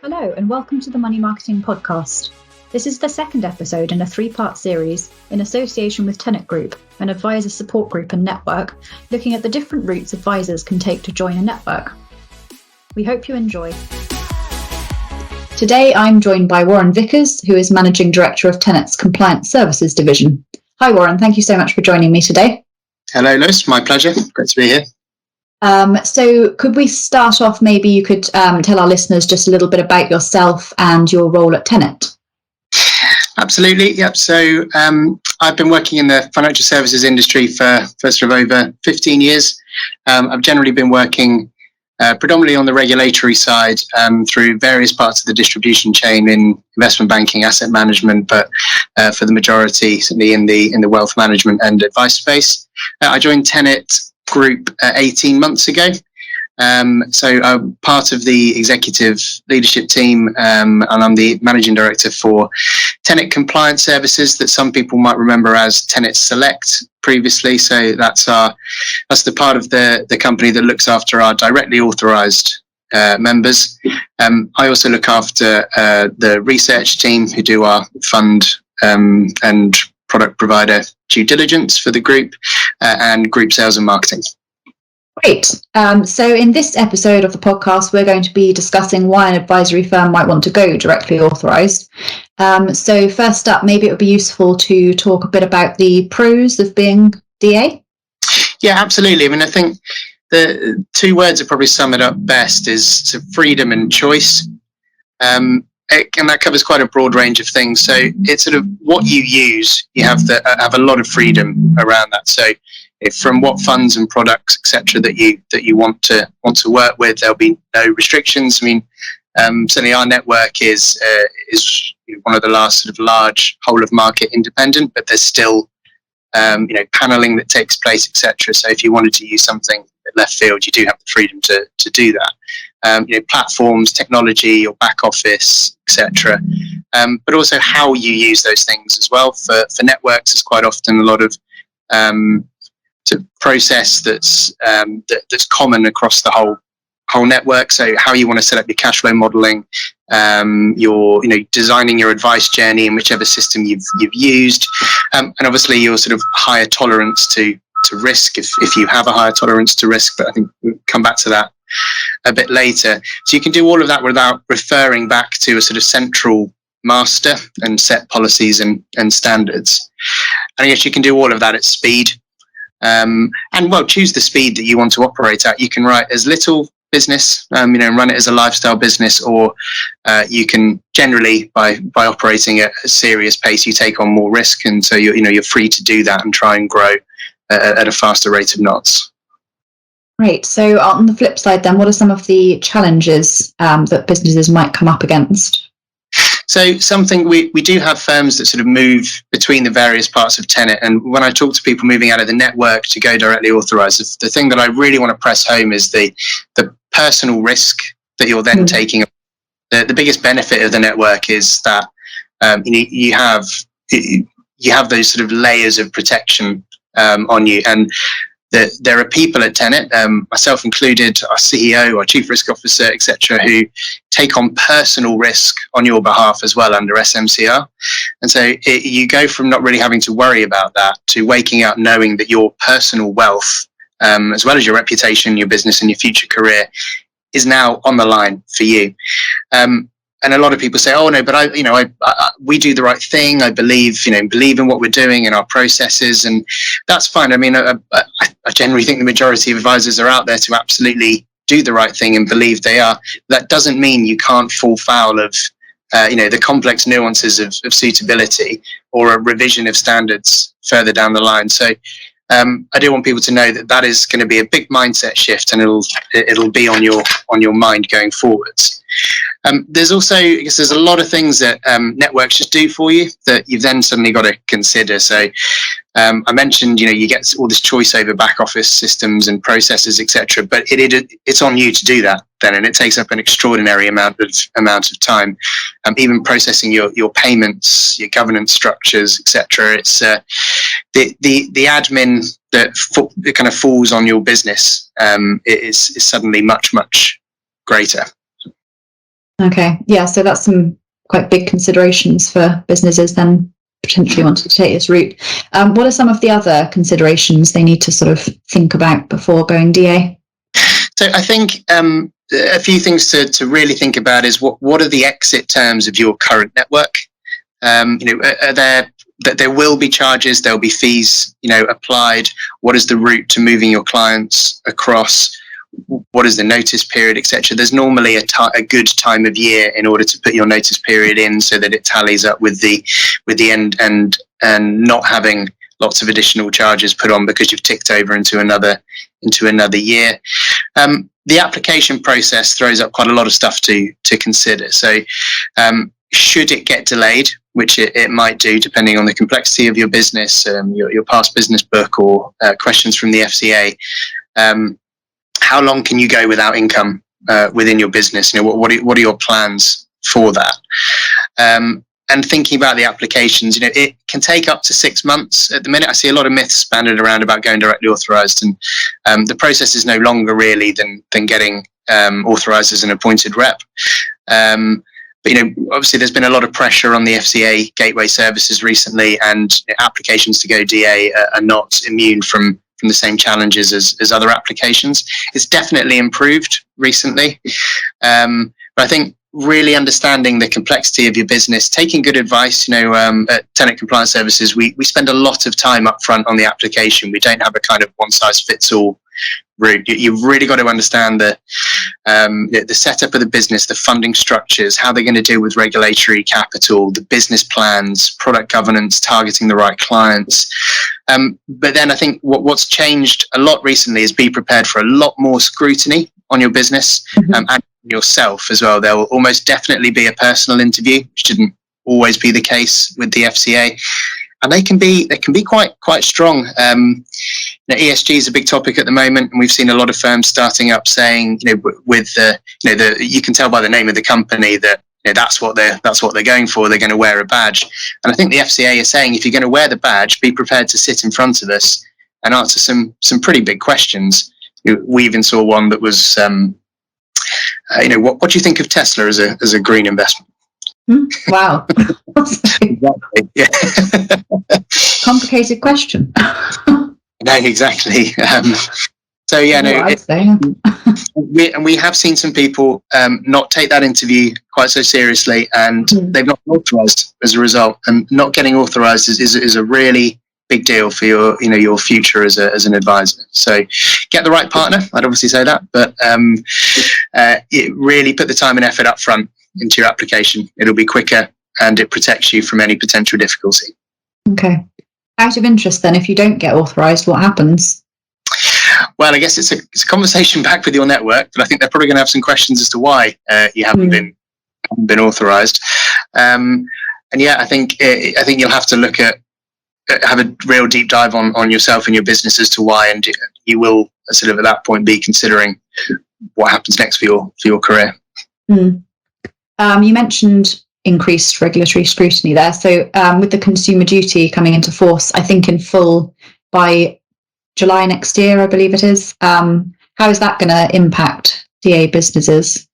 Hello and welcome to the Money Marketing Podcast. This is the second episode in a three-part series in association with Tenet Group, an advisor support group and network, looking at the different routes advisors can take to join a network. We hope you enjoy. Today I'm joined by Warren Vickers, who is Managing Director of Tenet's Compliance Services Division. Hi Warren, thank you so much for joining me today. Hello Lois, my pleasure. Great to be here. So could we start off, maybe you could tell our listeners just a little bit about yourself and your role at Tenet? Absolutely, yep. So I've been working in the financial services industry for sort of over 15 years. I've generally been working predominantly on the regulatory side through various parts of the distribution chain in investment banking, asset management, but for the majority, certainly in the wealth management and advice space. I joined Tenet Group 18 months ago. So I'm part of the executive leadership team, and I'm the managing director for Tenet Compliance Services, that some people might remember as Tenet Select previously. So that's the part of the company that looks after our directly authorised members. I also look after the research team who do our fund and product provider due diligence for the group, and group sales and marketing. Great. So in this episode of the podcast, we're going to be discussing why an advisory firm might want to go directly authorised. So first up, maybe it would be useful to talk a bit about the pros of being DA. Yeah, absolutely. I mean, I think the two words that probably sum it up best is freedom and choice. And that covers quite a broad range of things. So it's sort of what you use, you have a lot of freedom around that. So from what funds and products, etc., that you want to work with, there'll be no restrictions. I mean, certainly our network is one of the last sort of large whole of market independent, but there's still paneling that takes place, etc. So if you wanted to use something at left field, you do have the freedom to do that. Platforms, technology, your back office, etc. But also how you use those things as well. For networks, there's quite often a lot of process that's common across the whole network. So how you want to set up your cash flow modelling, your designing your advice journey in whichever system you've used, and obviously your sort of higher tolerance to risk if you have a higher tolerance to risk. But I think we'll come back to that a bit later. So you can do all of that without referring back to a sort of central master and set policies and standards. And I guess you can do all of that at speed. And choose the speed that you want to operate at. You can write as little business, and run it as a lifestyle business, or you can generally by operating at a serious pace, you take on more risk, and so you're free to do that and try and grow at a faster rate of knots. Great. So on the flip side, then, what are some of the challenges that businesses might come up against? So something we do have firms that sort of move between the various parts of Tenet. And when I talk to people moving out of the network to go directly authorised, the thing that I really want to press home is the personal risk that you're then taking. The biggest benefit of the network is that you have those sort of layers of protection on you. And there are people at Tenet, myself included, our CEO, our chief risk officer, etc., who take on personal risk on your behalf as well under SMCR. And so you go from not really having to worry about that to waking up knowing that your personal wealth, as well as your reputation, your business and your future career, is now on the line for you. And a lot of people say, "Oh no, but we do the right thing. I believe in what we're doing and our processes," and that's fine. I mean, I generally think the majority of advisors are out there to absolutely do the right thing and believe they are. That doesn't mean you can't fall foul of the complex nuances of suitability or a revision of standards further down the line. So I do want people to know that is going to be a big mindset shift, and it'll be on your mind going forwards. There's also, I guess, there's a lot of things that networks just do for you that you've then suddenly got to consider. So I mentioned, you get all this choice over back office systems and processes, etc. But it's on you to do that then, and it takes up an extraordinary amount of time. Even processing your payments, your governance structures, etc. It's the admin that kind of falls on your business is suddenly much greater. Okay. Yeah. So that's some quite big considerations for businesses then potentially wanting to take this route. What are some of the other considerations they need to sort of think about before going DA? So I think a few things to really think about is what are the exit terms of your current network? Are there will be charges, there'll be fees, applied. What is the route to moving your clients across? What is the notice period, etc.? There's normally a good time of year in order to put your notice period in so that it tallies up with the end and not having lots of additional charges put on because you've ticked over into another year. The application process throws up quite a lot of stuff to consider. So should it get delayed, which it might do depending on the complexity of your business, your past business book, or questions from the FCA, how long can you go without income within your business? What are your plans for that? And thinking about the applications, it can take up to 6 months. At the minute, I see a lot of myths banded around about going directly authorised, and the process is no longer really than getting authorised as an appointed rep. But obviously, there's been a lot of pressure on the FCA gateway services recently, and applications to go DA are not immune from the same challenges as other applications. It's definitely improved recently, but I think really understanding the complexity of your business, taking good advice. At Tenet Compliance Services, we spend a lot of time up front on the application. We don't have a kind of one-size-fits-all route. You've really got to understand the setup of the business, the funding structures, how they're going to deal with regulatory capital, the business plans, product governance, targeting the right clients. But then I think what's changed a lot recently is be prepared for a lot more scrutiny on your business, and yourself as well. There will almost definitely be a personal interview, which didn't always be the case with the FCA. And they can be quite strong. ESG is a big topic at the moment, and we've seen a lot of firms starting up saying, with you can tell by the name of the company that that's what they're going for. They're going to wear a badge, and I think the FCA is saying if you're going to wear the badge, be prepared to sit in front of us and answer some pretty big questions. We even saw one that was, what do you think of Tesla as a green investment? Wow. Exactly. Yeah. Complicated question. No, exactly. So yeah, we have seen some people not take that interview quite so seriously, and they've not been authorised as a result. And not getting authorised is a really big deal for your future as an advisor. So get the right partner. I'd obviously say that, but really put the time and effort up front into your application. It'll be quicker and it protects you from any potential difficulty. Okay. Out of interest then, if you don't get authorised, what happens? Well, I guess it's a conversation back with your network, but I think they're probably going to have some questions as to why you haven't been authorised. And yeah, I think you'll have to have a real deep dive on yourself and your business as to why, and you will sort of at that point be considering what happens next for your career. You mentioned increased regulatory scrutiny there. So with the consumer duty coming into force, I think in full by July next year, I believe it is. How is that going to impact DA businesses?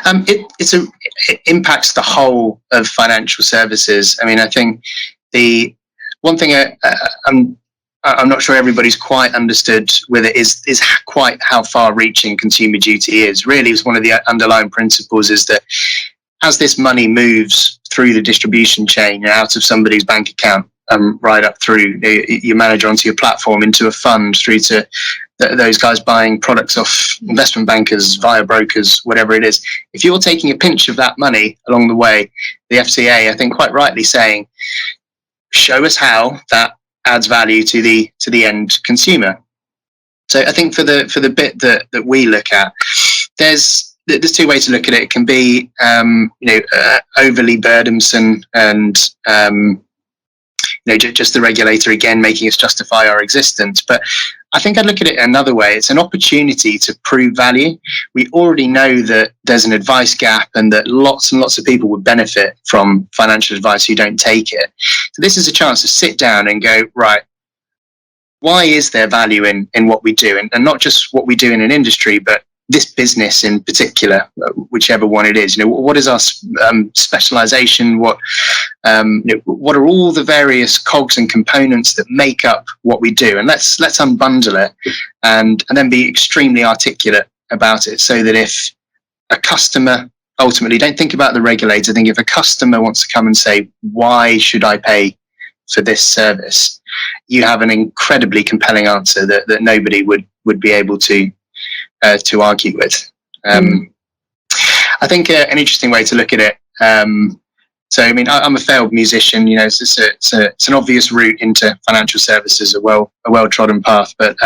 It impacts the whole of financial services. I mean, I think the one thing I'm not sure everybody's quite understood with it is quite how far-reaching consumer duty is. Really, it's one of the underlying principles is that as this money moves through the distribution chain, out of somebody's bank account, right up through your manager onto your platform, into a fund, through to those guys buying products off investment bankers via brokers, whatever it is. If you're taking a pinch of that money along the way, the FCA, I think quite rightly saying, show us how that adds value to the end consumer. So I think for the bit that we look at, there's two ways to look at it. It can be overly burdensome and just the regulator again making us justify our existence. But I think I'd look at it another way. It's an opportunity to prove value. We already know that there's an advice gap and that lots and lots of people would benefit from financial advice who don't take it. So this is a chance to sit down and go, right, why is there value in what we do? And not just what we do in an industry, but this business in particular, whichever one it is, what is our specialization? What are all the various cogs and components that make up what we do? And let's unbundle it and then be extremely articulate about it, so that if a customer, ultimately, don't think about the regulator, think if a customer wants to come and say, why should I pay for this service? You have an incredibly compelling answer that nobody would be able to argue with. I think an interesting way to look at it. So, I mean, I'm a failed musician. It's an obvious route into financial services, a well-trodden path. But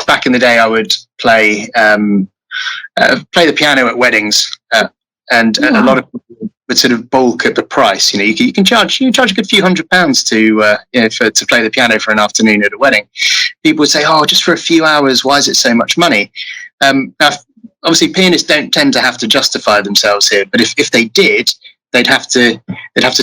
back in the day, I would play the piano at weddings, and a lot of people would sort of balk at the price. You can charge a good few £100 to play the piano for an afternoon at a wedding. People would say, "Oh, just for a few hours, why is it so much money?" Now, obviously, pianists don't tend to have to justify themselves here, but if they did, they'd have to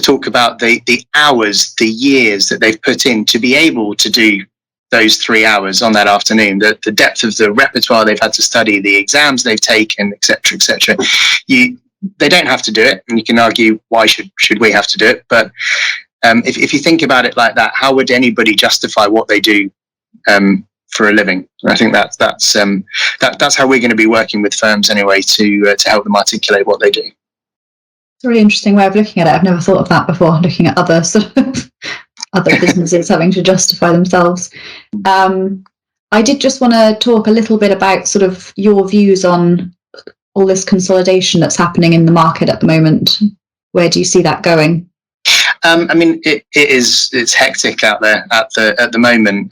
talk about the hours, the years that they've put in to be able to do those 3 hours on that afternoon, the depth of the repertoire they've had to study, the exams they've taken, etc., etc. They don't have to do it, and you can argue, why should we have to do it? But if you think about it like that, how would anybody justify what they do for a living? I think that's how we're going to be working with firms anyway, to help them articulate what they do. It's a really interesting way of looking at it. I've never thought of that before, looking at other sort of other businesses having to justify themselves. I did just want to talk a little bit about sort of your views on all this consolidation that's happening in the market at the moment. Where do you see that going? I mean, it's hectic out there at the moment.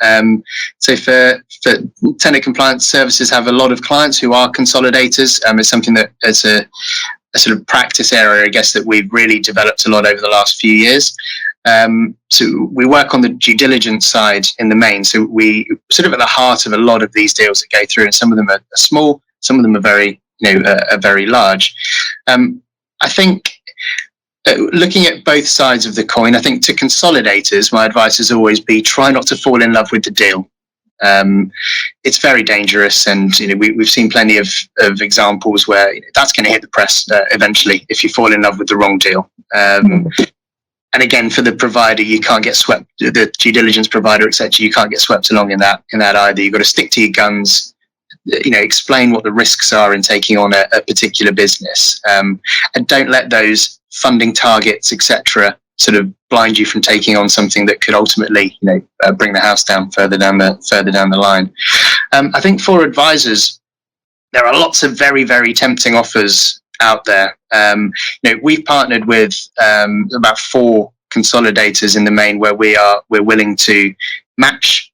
So for Tenet compliance services, have a lot of clients who are consolidators. It's something that it's a sort of practice area, I guess, that we've really developed a lot over the last few years. So we work on the due diligence side in the main. So we sort of at the heart of a lot of these deals that go through, and some of them are small, some of them are very large. I think looking at both sides of the coin, I think to consolidators, my advice has always be try not to fall in love with the deal. It's very dangerous, and we've seen plenty of examples where that's going to hit the press eventually if you fall in love with the wrong deal. And again, for the provider, you can't get swept. The due diligence provider, etc., you can't get swept along in that either. You've got to stick to your guns. Explain what the risks are in taking on a particular business, and don't let those funding targets, etc., sort of blind you from taking on something that could ultimately, bring the house down further down the line. I think for advisors, there are lots of very, very tempting offers out there. We've partnered with about 4 consolidators in the main, where we're willing to match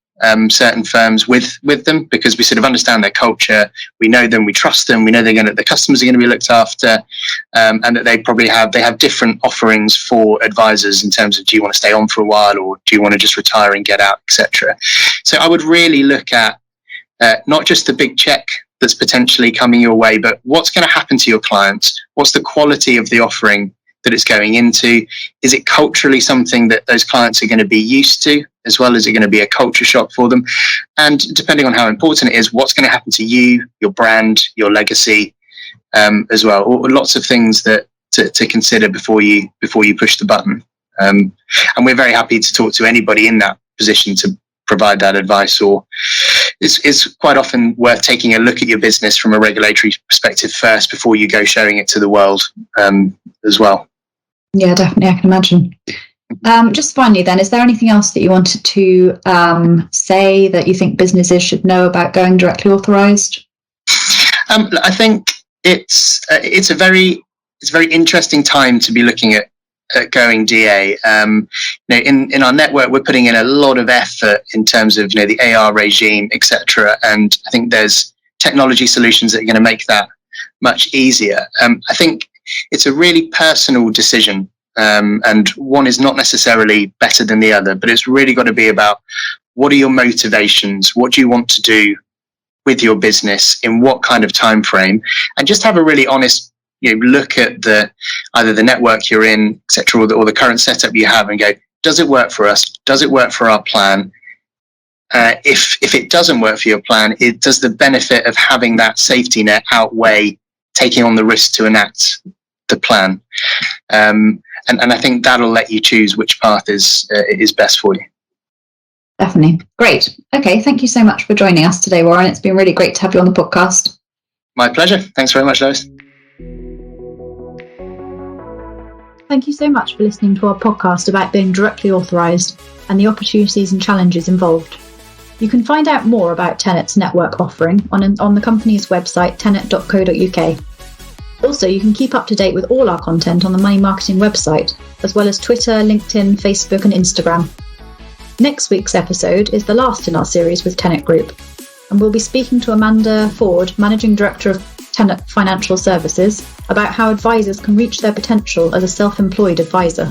certain firms with them, because we sort of understand their culture, we know them, we trust them, we know the customers are going to be looked after, and that they have different offerings for advisors in terms of, do you want to stay on for a while, or do you want to just retire and get out, etc. So I would really look at not just the big check that's potentially coming your way, but what's going to happen to your clients, what's the quality of the offering that it's going into, is it culturally something that those clients are going to be used to, as well as it going to be a culture shock for them, and depending on how important it is, what's going to happen to you, your brand, your legacy, as well. Lots of things that to consider before you push the button, and we're very happy to talk to anybody in that position to provide that advice. Or it's quite often worth taking a look at your business from a regulatory perspective first before you go showing it to the world, as well. Yeah, definitely, I can imagine. Just finally then, is there anything else that you wanted to say that you think businesses should know about going directly authorised? I think it's a very interesting time to be looking at going DA. In our network, we're putting in a lot of effort in terms of the AR regime, etc. And I think there's technology solutions that are going to make that much easier. I think it's a really personal decision, and one is not necessarily better than the other, but it's really got to be about, what are your motivations? What do you want to do with your business? In what kind of time frame? And just have a really honest look at either the network you're in, etc., or the current setup you have, and go, does it work for us? Does it work for our plan? if it doesn't work for your plan, does the benefit of having that safety net outweigh taking on the risk to enact the plan? And I think that'll let you choose which path is best for you. Definitely. Great. Okay. Thank you so much for joining us today, Warren. It's been really great to have you on the podcast. My pleasure. Thanks very much, Lois. Thank you so much for listening to our podcast about being directly authorised and the opportunities and challenges involved. You can find out more about Tenet's network offering on the company's website, tenet.co.uk. Also, you can keep up to date with all our content on the Money Marketing website, as well as Twitter, LinkedIn, Facebook and Instagram. Next week's episode is the last in our series with Tenet Group, and we'll be speaking to Amanda Ford, Managing Director of Tenet Financial Services, about how advisors can reach their potential as a self-employed advisor.